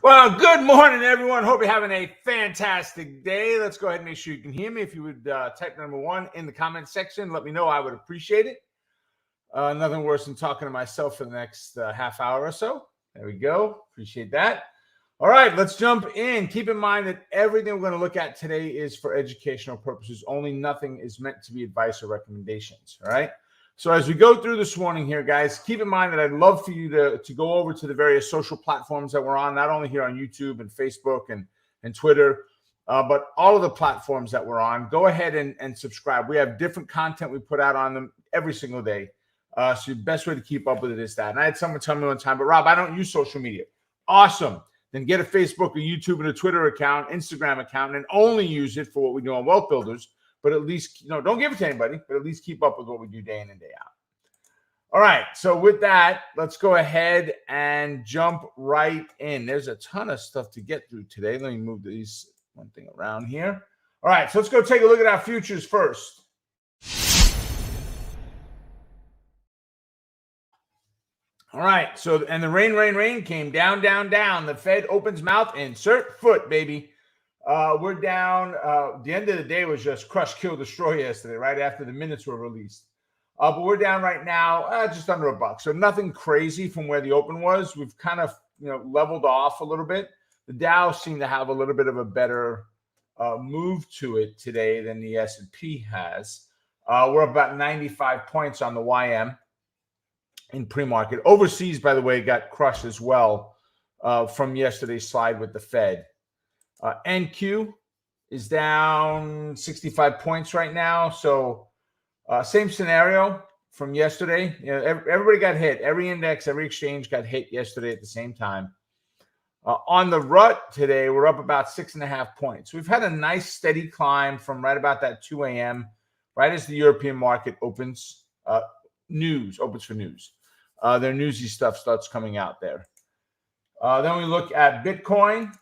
Well, good morning, everyone. Hope you're having a fantastic day. Let's go ahead and make sure you can hear me. If you would type number 1 in the comment section, let me know. I would appreciate it. Nothing worse than talking to myself for the next half hour or so. There we go. Appreciate that. All right, let's jump in. Keep in mind that everything we're going to look at today is for educational purposes only. Nothing is meant to be advice or recommendations. All right. So as we go through this morning here, guys, keep in mind that I'd love for you to go over to the various social platforms that we're on, not only here on YouTube and Facebook and Twitter, but all of the platforms that we're on. Go ahead and subscribe. We have different content we put out on them every single day. So the best way to keep up with it is that. And I had someone tell me one time, but Rob, I don't use social media. Awesome. Then get a Facebook, a YouTube, and a Twitter account, Instagram account, and only use it for what we do on Wealth Builders. But at least, don't give it to anybody, but at least keep up with what we do day in and day out. All right. So with that, let's go ahead and jump right in. There's a ton of stuff to get through today. Let me move these one thing around here. All right. So let's go take a look at our futures first. All right. So, and the rain came down. The Fed opens mouth, insert foot, baby. We're down. The end of the day was just crush, kill, destroy yesterday, right after the minutes were released. But we're down right now just under $1. So nothing crazy from where the open was. We've kind of leveled off a little bit. The Dow seemed to have a little bit of a better move to it today than the S&P has. We're up about 95 points on the YM in pre-market. Overseas, by the way, got crushed as well from yesterday's slide with the Fed. NQ is down 65 points right now. So same scenario from yesterday. Everybody got hit. Every index, every exchange got hit yesterday at the same time. On the RUT today, we're up about 6.5 points. We've had a nice steady climb from right about that 2 a.m., right as the European market opens. Opens for news. Their newsy stuff starts coming out there. Then we look at Bitcoin.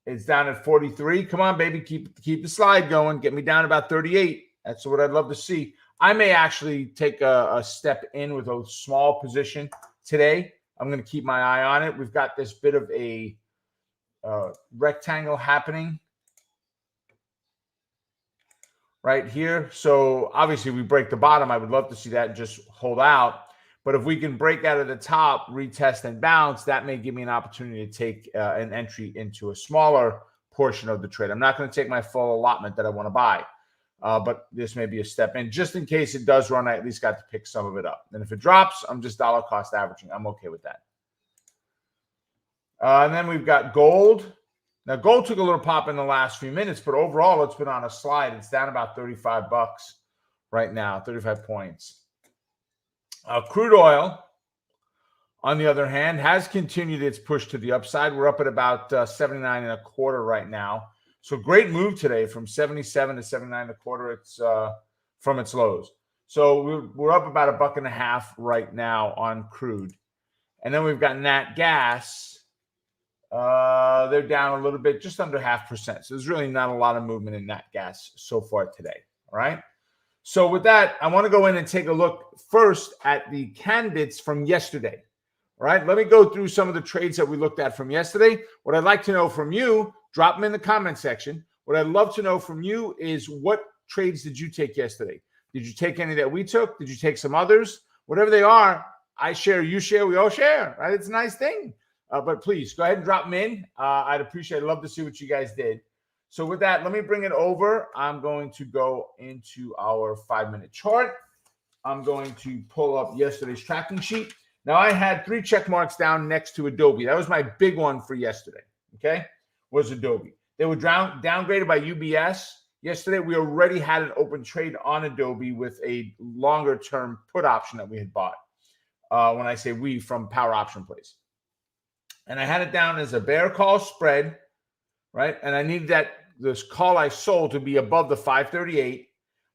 It's down at 43. Come on, baby. Keep the slide going. Get me down about 38. That's what I'd love to see. I may actually take a step in with a small position today. I'm going to keep my eye on it. We've got this bit of a rectangle happening right here. So obviously we break the bottom. I would love to see that just hold out. But if we can break out of the top, retest and bounce, that may give me an opportunity to take an entry into a smaller portion of the trade. I'm not going to take my full allotment that I want to buy, but this may be a step in. Just in case it does run, I at least got to pick some of it up. And if it drops, I'm just dollar cost averaging. I'm okay with that. And then we've got gold. Now, gold took a little pop in the last few minutes, but overall, it's been on a slide. It's down about $35 right now, 35 points. Crude oil, on the other hand, has continued its push to the upside. We're up at about 79.25 right now. So great move today from 77 to 79.25. It's from its lows. So we're up about $1.50 right now on crude. And then we've got nat gas. They're down a little bit, just under 0.5%. So there's really not a lot of movement in nat gas so far today. All right. So with that, I want to go in and take a look first at the candidates from yesterday. All right, let me go through some of the trades that we looked at from yesterday. What I'd like to know from you, drop them in the comment section. What I'd love to know from you is what trades did you take yesterday? Did you take any that we took? Did you take some others? Whatever they are, I share, you share, we all share, right? It's a nice thing. But please go ahead and drop them in. I'd love to see what you guys did. So with that, let me bring it over. I'm going to go into our 5-minute chart. I'm going to pull up yesterday's tracking sheet. Now, I had 3 check marks down next to Adobe. That was my big one for yesterday, okay, was Adobe. They were downgraded by UBS. Yesterday, we already had an open trade on Adobe with a longer-term put option that we had bought. When I say we, from Power Option Plays. And I had it down as a bear call spread, right? And I needed this call I sold to be above the 538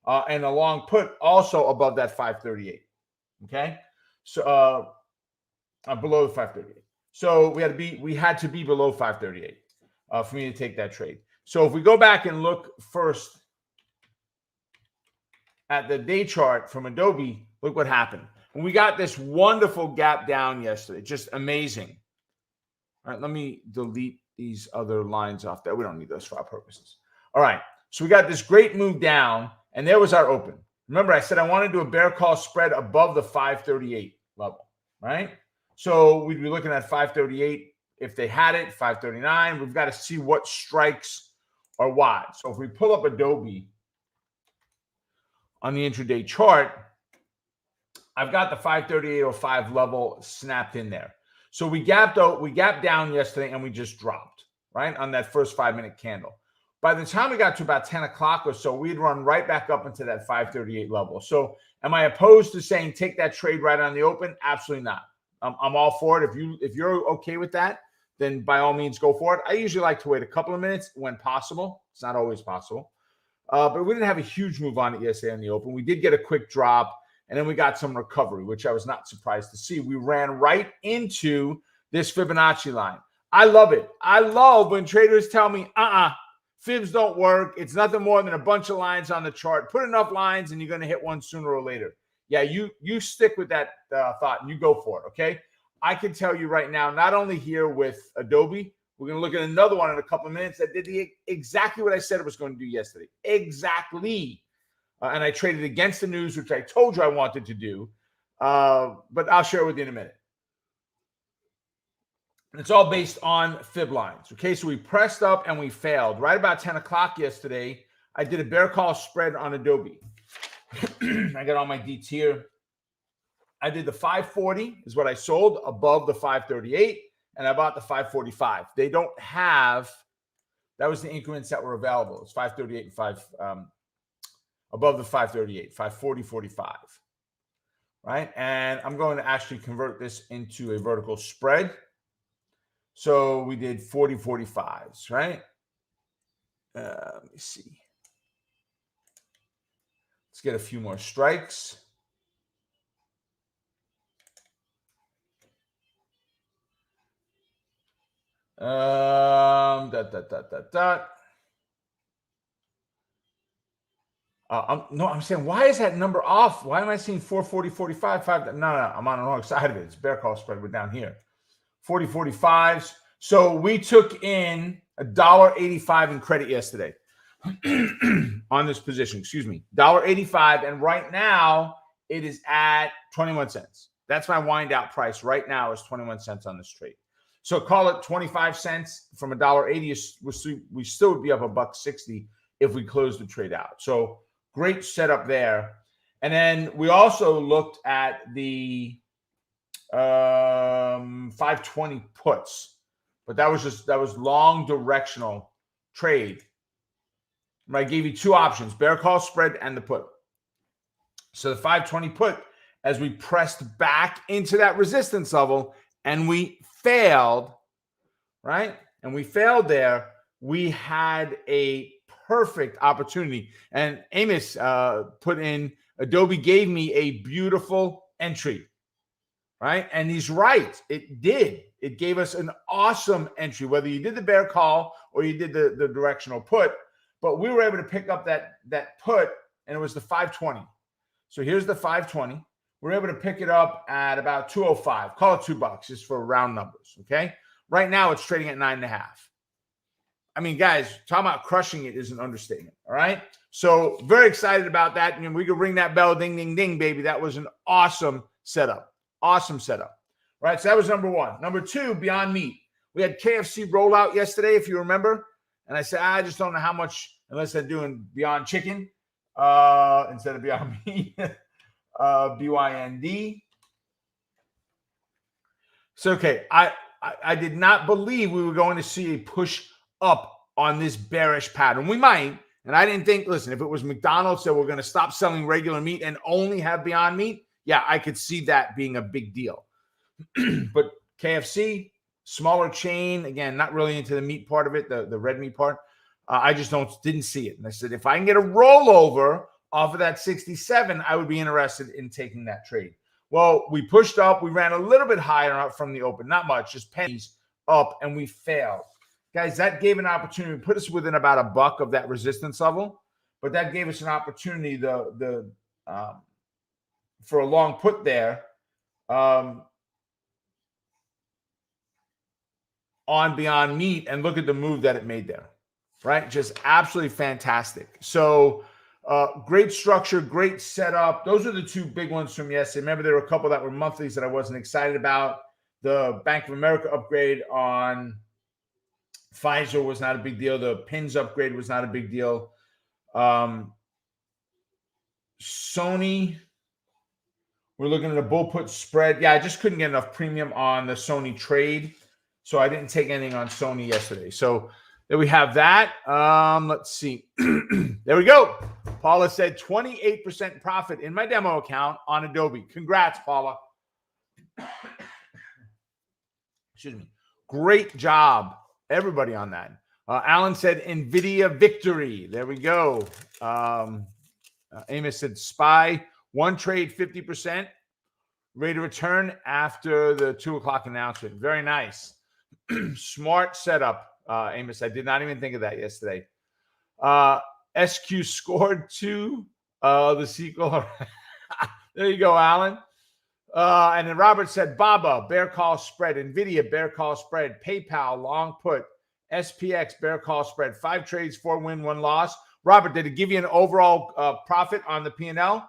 and a long put also above that 538. Okay? So below the 538. So we had to be below 538 for me to take that trade. So if we go back and look first at the day chart from Adobe, look what happened. And we got this wonderful gap down yesterday. Just amazing. All right, let me delete these other lines off there. We don't need those for our purposes. All right, so we got this great move down, and there was our open. Remember, I said I want to do a bear call spread above the 538 level, right? So we'd be looking at 538 if they had it, 539. We've got to see what strikes are what. So if we pull up Adobe on the intraday chart, I've got the 538.05 level snapped in there. So we gapped down yesterday and we just dropped, right, on that first 5-minute candle. By the time we got to about 10 o'clock or so, we'd run right back up into that 538 level. So am I opposed to saying take that trade right on the open? Absolutely not. I'm all for it. If you're okay with that, then by all means go for it. I usually like to wait a couple of minutes when possible. It's not always possible. But we didn't have a huge move on it yesterday on the open. We did get a quick drop, and then we got some recovery, which I was not surprised to see. We ran right into this Fibonacci line. I love it. I love when traders tell me, fibs don't work. It's nothing more than a bunch of lines on the chart. Put enough lines and you're going to hit one sooner or later. Yeah, you stick with that thought and you go for it, okay? I can tell you right now, not only here with Adobe, we're going to look at another one in a couple of minutes that did exactly what I said it was going to do yesterday. Exactly. And I traded against the news, which I told you I wanted to do. But I'll share it with you in a minute. And it's all based on fib lines. Okay, so we pressed up and we failed. Right about 10 o'clock yesterday, I did a bear call spread on Adobe. I got all my deets here. I did the 540 is what I sold above the 538, and I bought the 545. They don't have, that was the increments that were available. It's 538 and above the 538, 540, 45, right? And I'm going to actually convert this into a vertical spread. So we did 40, 45s, right? Let me see. Let's get a few more strikes. I'm saying, why is that number off? Why am I seeing 440, 45, 5? No, I'm on the wrong side of it. It's bear call spread. We're down here. 40, 45s. So we took in $1.85 in credit yesterday on this position. Excuse me, $1.85, and right now it is at 21 cents. That's my wind out price right now is 21 cents on this trade. So call it 25 cents from $1.80. We still would be up $1.60 if we close the trade out. So great setup there. And then we also looked at the 520 puts, but that was long directional trade. I gave you two options: bear call spread and the put. So the 520 put, as we pressed back into that resistance level and we failed, right? And we failed there. We had a perfect opportunity. And Amos put in, Adobe gave me a beautiful entry, right? And he's right. It did. It gave us an awesome entry, whether you did the bear call or you did the directional put. But we were able to pick up that put, and it was the 520. So here's the 520. We're able to pick it up at about 205. Call it $2 just for round numbers, okay? Right now, it's trading at 9.5. I mean, guys, talking about crushing it is an understatement, all right? So very excited about that. And we could ring that bell, ding, ding, ding, baby. That was an awesome setup. Awesome setup, right? So that was number one. Number two, Beyond Meat. We had KFC rollout yesterday, if you remember. And I said, I just don't know how much, unless they're doing Beyond Chicken instead of Beyond Meat, BYND. So, okay, I did not believe we were going to see a push up on this bearish pattern. We might. And I didn't think, listen, if it was McDonald's that we're going to stop selling regular meat and only have Beyond Meat, yeah, I could see that being a big deal. But KFC, smaller chain, again, not really into the meat part of it, the red meat part. I just didn't see it. And I said, if I can get a rollover off of that 67, I would be interested in taking that trade. Well, we pushed up. We ran a little bit higher up from the open, not much, just pennies up, and we failed. Guys, that gave an opportunity to put us within about a buck of that resistance level, but that gave us an opportunity for a long put there on Beyond Meat, and look at the move that it made there, right? Just absolutely fantastic. So great structure, great setup. Those are the two big ones from yesterday. Remember, there were a couple that were monthlies that I wasn't excited about. The Bank of America upgrade on Pfizer was not a big deal. The PINS upgrade was not a big deal. Sony, we're looking at a bull put spread. Yeah, I just couldn't get enough premium on the Sony trade, so I didn't take anything on Sony yesterday. So there we have that. Let's see. There we go. Paula said 28% profit in my demo account on Adobe. Congrats, Paula. Excuse me. Great job, everybody, on that. Alan said NVIDIA victory. There we go. Amos said SPY, one trade, 50%. Rate of return after the 2 o'clock announcement. Very nice. Smart setup, Amos. I did not even think of that yesterday. SQ scored 2. The sequel. There you go, Alan. And then Robert said BABA, bear call spread. NVIDIA, bear call spread. PayPal, long put. SPX, bear call spread. 5 trades, 4 win, 1 loss. Robert, did it give you an overall profit on the P&L?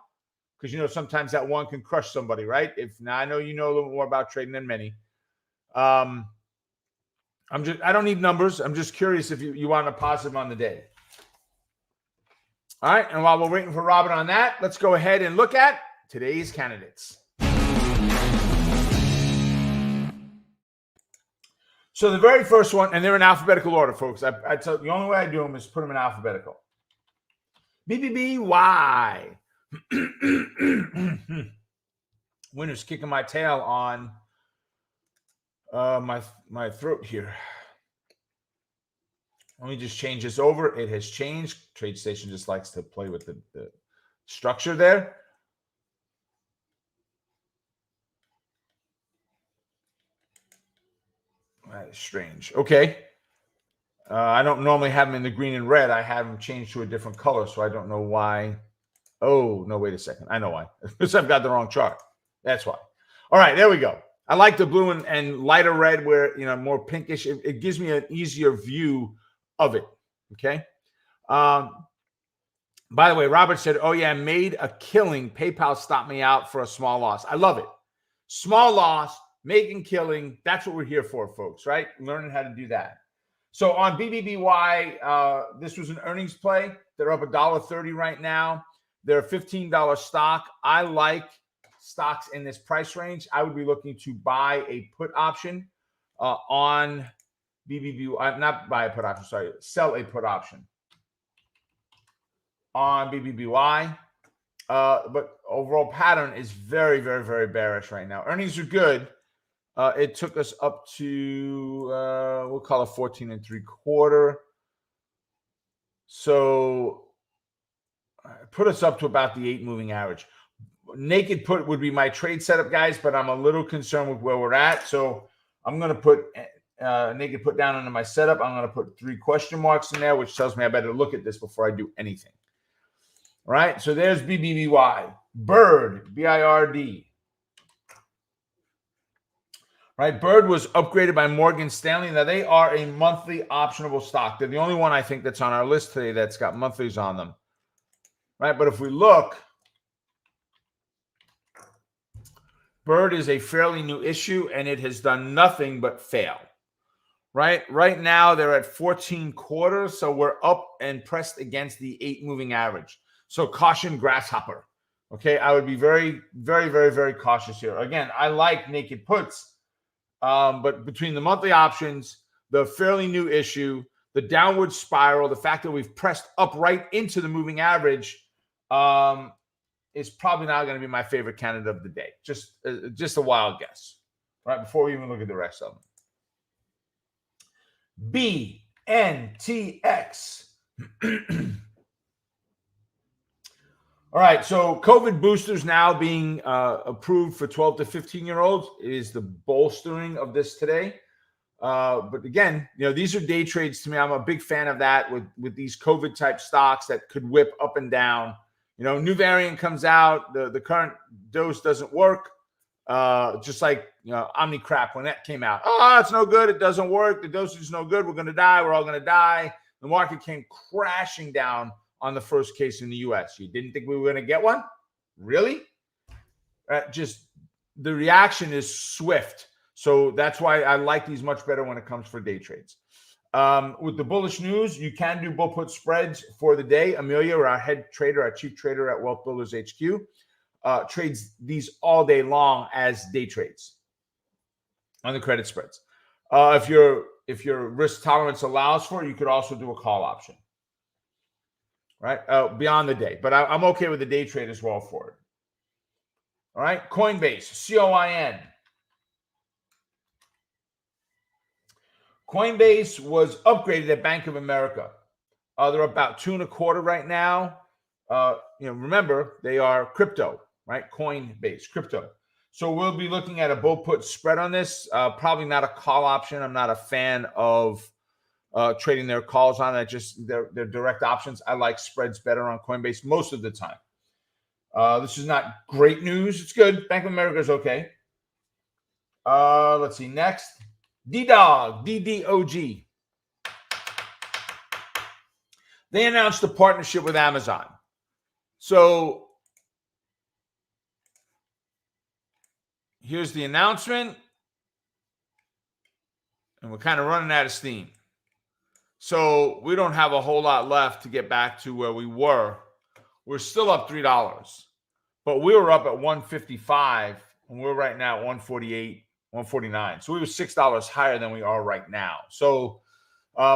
Because, you know, sometimes that one can crush somebody, right? Now I know you know a little more about trading than many. I don't need numbers. I'm just curious if you want a positive on the day. All right. And while we're waiting for Robert on that, let's go ahead and look at today's candidates. So the very first one, and they're in alphabetical order, folks. I tell the only way I do them is put them in alphabetical. BBBY. Winner's kicking my tail on my throat here. Let me just change this over. It has changed. TradeStation just likes to play with the structure there. That is strange. Okay. I don't normally have them in the green and red. I have them changed to a different color, so I don't know why. Oh, no, wait a second. I know why. Because I've got the wrong chart. That's why. All right, there we go. I like the blue and lighter red where, you know, more pinkish. It gives me an easier view of it. Okay. By the way, Robert said, oh, yeah, made a killing. PayPal stopped me out for a small loss. I love it. Small loss, making killing. That's what we're here for, folks, right? Learning how to do that. So on BBBY, this was an earnings play. They're up $1.30 right now. They're a $15 stock. I like stocks in this price range. I would be looking to buy a put option on BBBY. Not buy a put option, sorry. Sell a put option on BBBY. But overall pattern is very, very, very bearish right now. Earnings are good. It took us up to, we'll call it 14.75. So put us up to about the 8 moving average. Naked put would be my trade setup, guys, but I'm a little concerned with where we're at. So I'm going to put naked put down into my setup. I'm going to put 3 question marks in there, which tells me I better look at this before I do anything. All right. So there's BBBY. Bird, BIRD. Right, Bird was upgraded by Morgan Stanley. Now, they are a monthly optionable stock. They're the only one I think that's on our list today that's got monthlies on them. Right, but if we look, Bird is a fairly new issue, and it has done nothing but fail. Right now, they're at 14 quarters, so we're up and pressed against the 8 moving average. So caution, grasshopper. Okay, I would be very, very, very, very cautious here. Again, I like naked puts. But between the monthly options, the fairly new issue, the downward spiral, the fact that we've pressed up right into the moving average, is probably not going to be my favorite candidate of the day. Just a wild guess, right? Before we even look at the rest of them. BNTX. All right, so COVID boosters now being approved for 12 to 15-year-olds is the bolstering of this today. But again, these are day trades to me. I'm a big fan of that with these COVID type stocks that could whip up and down. New variant comes out, the current dose doesn't work. Just like Omnicrap when that came out. Oh, it's no good. It doesn't work. The dosage is no good. We're going to die. We're all going to die. The market came crashing down on the first case in the U.S. You didn't think we were going to get one? Really? Just the reaction is swift. So that's why I like these much better when it comes for day trades. With the bullish news, you can do bull put spreads for the day. Amelia, our head trader, our chief trader at Wealth Builders HQ, trades these all day long as day trades on the credit spreads. If your risk tolerance allows for it, you could also do a call option, right? Beyond the day. But I'm okay with the day trade as well for it. All right, Coinbase, COIN. Coinbase was upgraded at Bank of America. They're about 2.25 right now. Remember, they are crypto, right? Coinbase, crypto. So we'll be looking at a bull put spread on this. Probably not a call option. I'm not a fan of trading their calls on it. Just their direct options. I like spreads better on Coinbase most of the time. This is not great news. It's good. Bank of America is okay. Let's see. Next, DDOG, DDOG. They announced a partnership with Amazon. So here's the announcement. And we're kind of running out of steam. So we don't have a whole lot left to get back to where we were. We're still up $3. But we were up at 155, and we're right now at 148, 149. So we were $6 higher than we are right now. So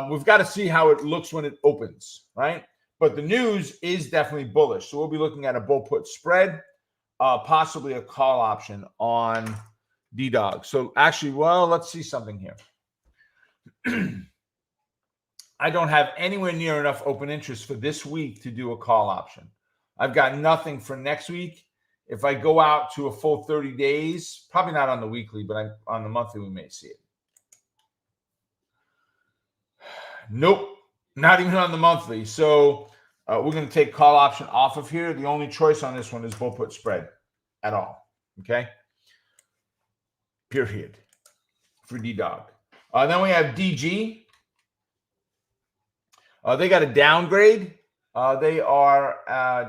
we've got to see how it looks when it opens, right? But the news is definitely bullish. So we'll be looking at a bull put spread, possibly a call option on DDOG. So actually, well, let's see something here. I don't have anywhere near enough open interest for this week to do a call option. I've got nothing for next week. If I go out to a full 30 days, probably not on the weekly, but on the monthly, we may see it. Nope, not even on the monthly. So we're going to take call option off of here. The only choice on this one is bull put spread at all. Okay? Period. For DDOG. Then we have DG. They got a downgrade. They are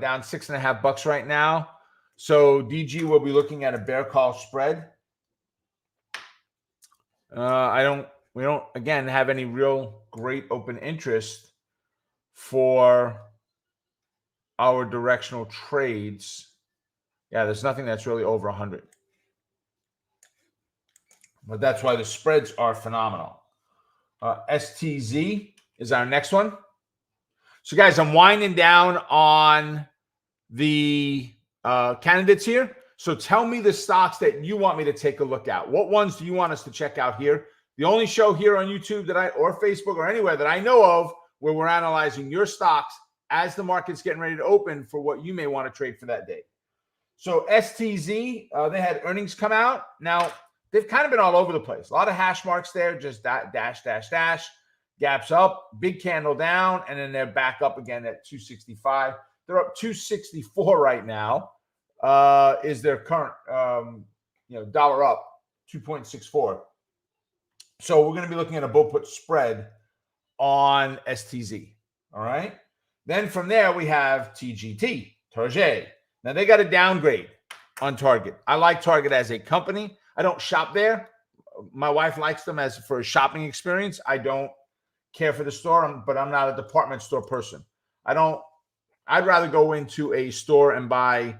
down $6.50 right now. So DG will be looking at a bear call spread. We don't again have any real great open interest for our directional trades. Yeah, there's nothing that's really over 100. But that's why the spreads are phenomenal. STZ is our next one. So guys, I'm winding down on the candidates here. So tell me the stocks that you want me to take a look at. What ones do you want us to check out here? The only show here on YouTube or Facebook or anywhere that I know of where we're analyzing your stocks as the market's getting ready to open for what you may want to trade for that day. So STZ, they had earnings come out. Now, they've kind of been all over the place. A lot of hash marks there, just dash, dash, dash. Gaps up, big candle down, and then they're back up again at 265. They're up 264 right now. Is their current, dollar up 2.64. So we're going to be looking at a bull put spread on STZ. All right. Then from there we have TGT, Target. Now they got a downgrade on Target. I like Target as a company. I don't shop there. My wife likes them for a shopping experience. I don't care for the store, but I'm not a department store person. I'd rather go into a store and buy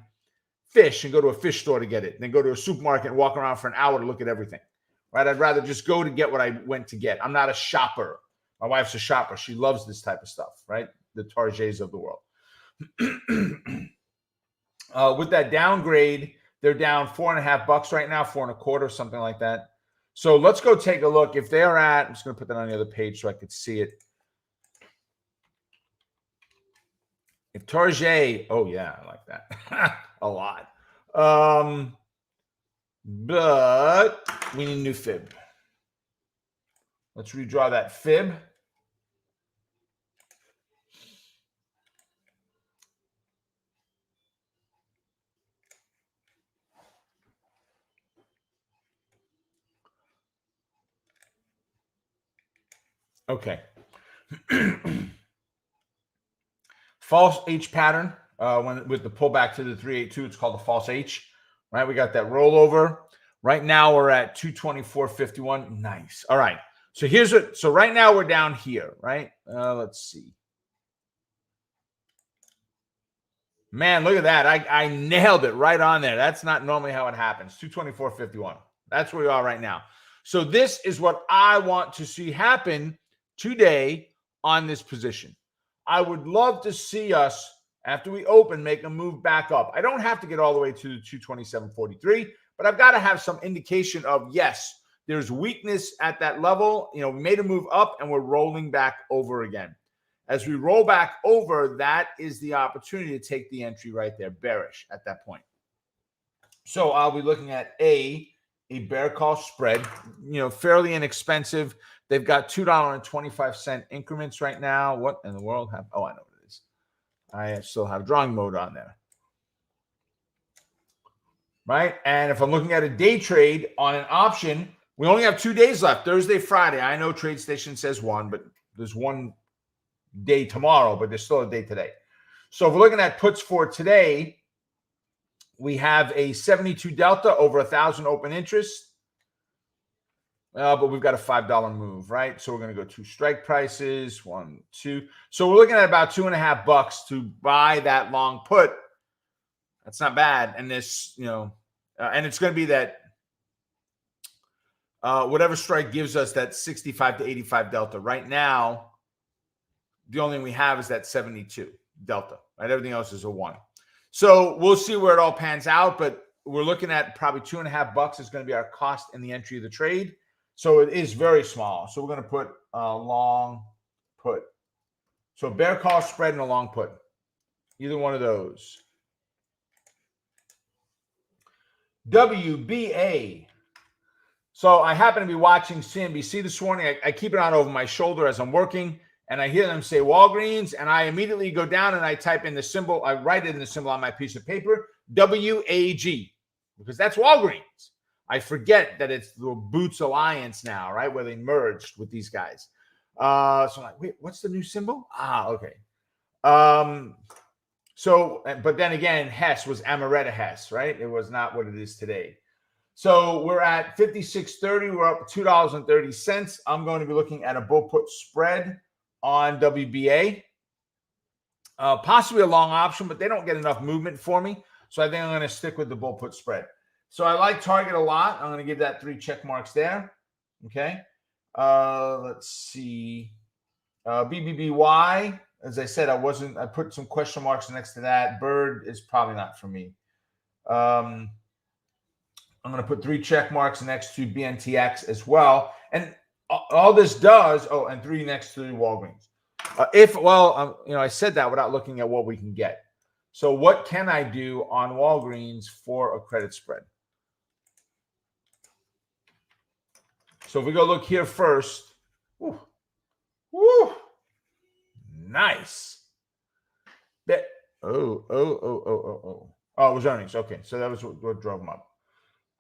fish and go to a fish store to get it than go to a supermarket and walk around for an hour to look at everything, right? I'd rather just go to get what I went to get. I'm not a shopper. My wife's a shopper. She loves this type of stuff, right? The Targets of the world. With that downgrade, they're down $4.50 right now, 4.25, something like that. So let's go take a look. If they're at, I'm just going to put that on the other page so I could see it. If Target, oh yeah, I like that a lot. But we need a new fib. Let's redraw that fib. Okay. False H pattern with the pullback to the 382. It's called the false H, right? We got that rollover. Right now we're at 224.51. Nice. All right. So here's it. So right now we're down here, right? Let's see. Man, look at that. I nailed it right on there. That's not normally how it happens. 224.51. That's where we are right now. So this is what I want to see happen today on this position. I would love to see us, after we open, make a move back up. I don't have to get all the way to the 227.43, but I've got to have some indication of, yes, there's weakness at that level. You know, we made a move up and we're rolling back over again. As we roll back over, that is the opportunity to take the entry right there, bearish at that point. So I'll be looking at a bear call spread, you know, fairly inexpensive. They've got $2.25 increments right now. What in the world have? Oh, I know what it is. I still have drawing mode on there. Right? And if I'm looking at a day trade on an option, we only have 2 days left, Thursday, Friday. I know TradeStation says one, but there's one day tomorrow, but there's still a day today. So if we're looking at puts for today, we have a 72 delta over 1,000 open interest. But we've got a $5 move, right? So we're going to go to strike prices, 1, 2. So we're looking at about $2.50 to buy that long put. That's not bad. And this, you know, and it's going to be that whatever strike gives us that 65 to 85 delta. Right now, the only thing we have is that 72 delta, right? Everything else is a 1. So we'll see where it all pans out, but we're looking at probably $2.50 is going to be our cost in the entry of the trade. So it is very small. So we're going to put a long put. So bear call spread and a long put. Either one of those. WBA. So I happen to be watching CNBC this morning. I keep it on over my shoulder as I'm working. And I hear them say Walgreens, and I immediately go down and I type in the symbol. I write it in the symbol on my piece of paper, WAG, because that's Walgreens. I forget that it's the Boots Alliance now, right, where they merged with these guys. So I'm like, wait, what's the new symbol? Okay. So, but then again, Hess was Amaretta Hess, right? It was not what it is today. So we're at 56.30. We're up $2.30. I'm going to be looking at a bull put spread on WBA, possibly a long option, but they don't get enough movement for me. So I think I'm going to stick with the bull put spread. So I like Target a lot. I'm going to give that 3 check marks there. Okay. Let's see. BBBY, as I said, I put some question marks next to that. Bird is probably not for me. I'm going to put 3 check marks next to BNTX as well. And all this does, and 3 next to Walgreens. I said that without looking at what we can get. So what can I do on Walgreens for a credit spread? So if we go look here first, woo, nice. It was earnings. Okay, so that was what drove them up.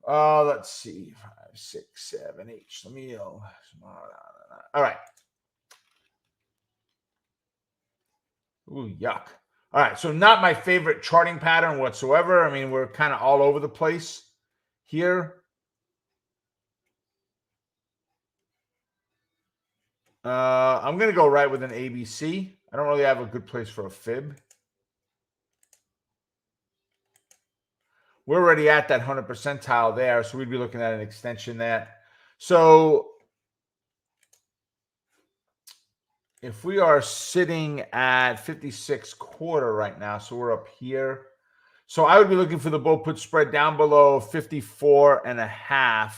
Let's see, 5, 6, 7, 8. Let me all right. Ooh, yuck. All right, so not my favorite charting pattern whatsoever. I mean, we're kind of all over the place here. I'm going to go right with an ABC. I don't really have a good place for a fib. We're already at that 100 percentile there, so we'd be looking at an extension there. So if we are sitting at 56.25 right now, so we're up here. So I would be looking for the bull put spread down below 54.5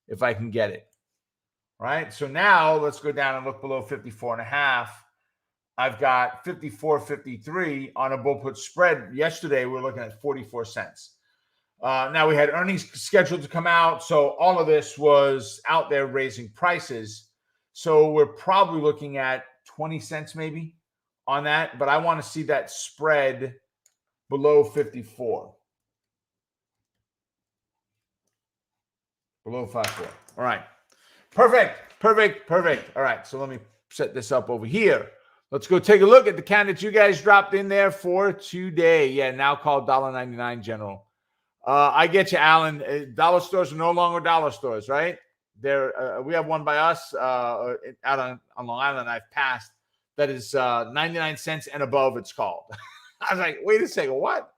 if I can get it. Right. So now let's go down and look below 54.5. I've got 54.53 on a bull put spread. Yesterday, we were looking at 44 cents. Now we had earnings scheduled to come out. So all of this was out there raising prices. So we're probably looking at 20 cents maybe on that. But I want to see that spread below 54. Below 54. All right. Perfect. All right. So let me set this up over here. Let's go take a look at the count that you guys dropped in there for today. Yeah, now called $1.99 General. I get you, Alan. Dollar stores are no longer dollar stores, right? We have one by us out on Long Island I've passed that is 99 cents and above, it's called. I was like, wait a second, what?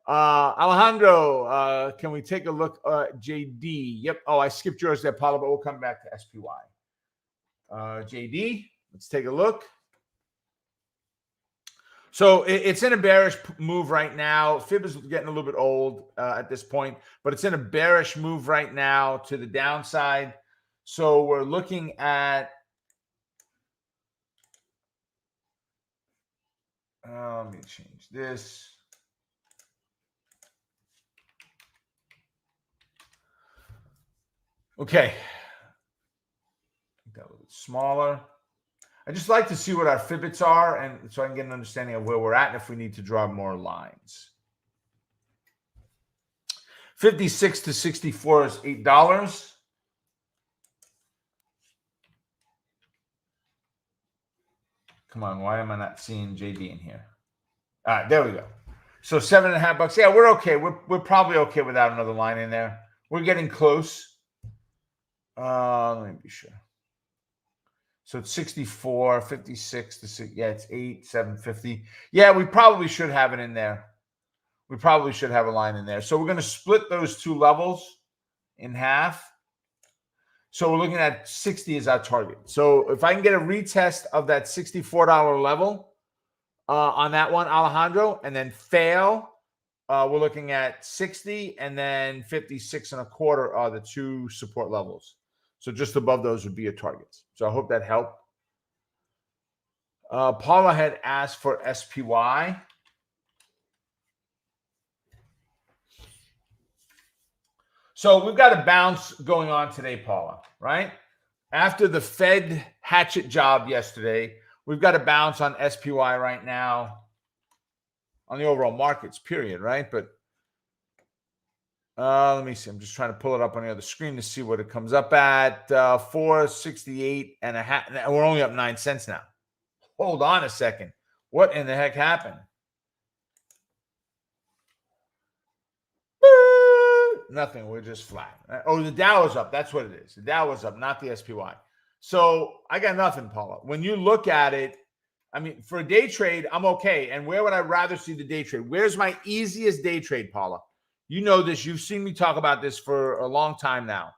Alejandro, can we take a look at JD? Yep. Oh, I skipped yours there, Paulo, but we'll come back to SPY. JD, let's take a look. So it's in a bearish move right now. Fib is getting a little bit old at this point, but it's in a bearish move right now to the downside. So we're looking at, let me change this. Okay. Make that a little bit smaller. I just like to see what our Fibbits are, and so I can get an understanding of where we're at and if we need to draw more lines. 56 to 64 is $8. Come on, why am I not seeing JD in here? All right, there we go. So $7.50. Yeah, we're okay. We're probably okay without another line in there. We're getting close. Let me be sure. So it's 64, 56 to 6. Yeah, it's 8, 750. Yeah, we probably should have it in there. We probably should have a line in there. So we're going to split those two levels in half. So we're looking at 60 as our target. So if I can get a retest of that $64 level on that one, Alejandro, and then fail, we're looking at 60 and then 56.25 are the two support levels. So just above those would be your targets. So I hope that helped. Paula had asked for SPY. So we've got a bounce going on today, Paula, right? After the Fed hatchet job yesterday, we've got a bounce on SPY right now on the overall markets, period, right? But let me see. I'm just trying to pull it up on the other screen to see what it comes up at. 468.5. And we're only up 9 cents now. Hold on a second. What in the heck happened? Nothing. We're just flat. Oh, the Dow is up. That's what it is. The Dow was up, not the SPY. So I got nothing, Paula. When you look at it, I mean, for a day trade, I'm okay. And where would I rather see the day trade? Where's my easiest day trade, Paula? You know this. You've seen me talk about this for a long time now.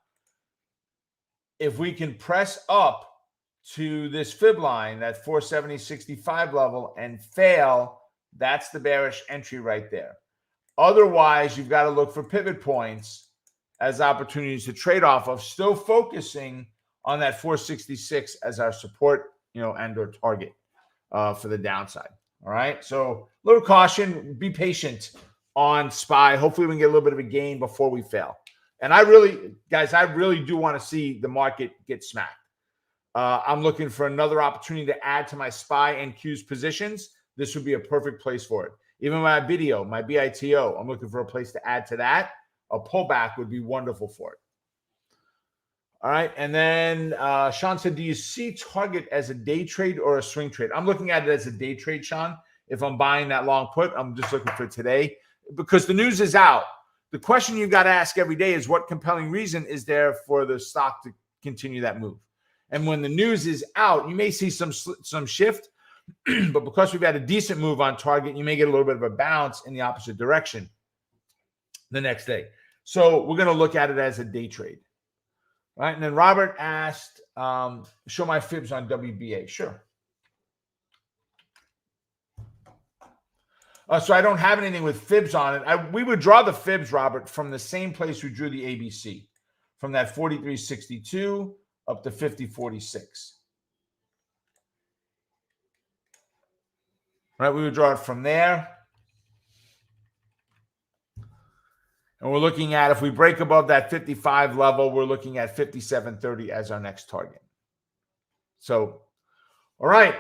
If we can press up to this fib line, that 470.65 level, and fail, that's the bearish entry right there. Otherwise, you've got to look for pivot points as opportunities to trade off of, still focusing on that 466 as our support, and or target for the downside. All right. So a little caution, be patient on SPY. Hopefully we can get a little bit of a gain before we fail. And I really do want to see the market get smacked. I'm looking for another opportunity to add to my SPY and Q's positions. This would be a perfect place for it. Even my video, my BITO, I'm looking for a place to add to that. A pullback would be wonderful for it. All right. And then Sean said, do you see target as a day trade or a swing trade? I'm looking at it as a day trade, Sean. If I'm buying that long put, I'm just looking for today because the news is out. The question you've got to ask every day is what compelling reason is there for the stock to continue that move? And when the news is out, you may see some shift, but because we've had a decent move on target, you may get a little bit of a bounce in the opposite direction the next day. So we're going to look at it as a day trade. All right. And then Robert asked, show my fibs on WBA. Sure. So I don't have anything with fibs on it. We would draw the fibs, Robert, from the same place we drew the ABC, from that 43.62 up to 50.46. Right, we would draw it from there. And we're looking at, if we break above that 55 level, we're looking at 57.30 as our next target. So, all right.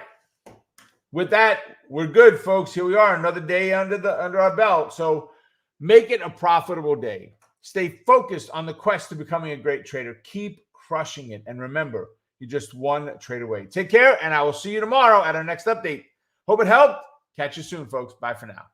With that, we're good, folks. Here we are, another day under our belt. So make it a profitable day. Stay focused on the quest to becoming a great trader. Keep crushing it. And remember, you're just one trade away. Take care, and I will see you tomorrow at our next update. Hope it helped. Catch you soon, folks. Bye for now.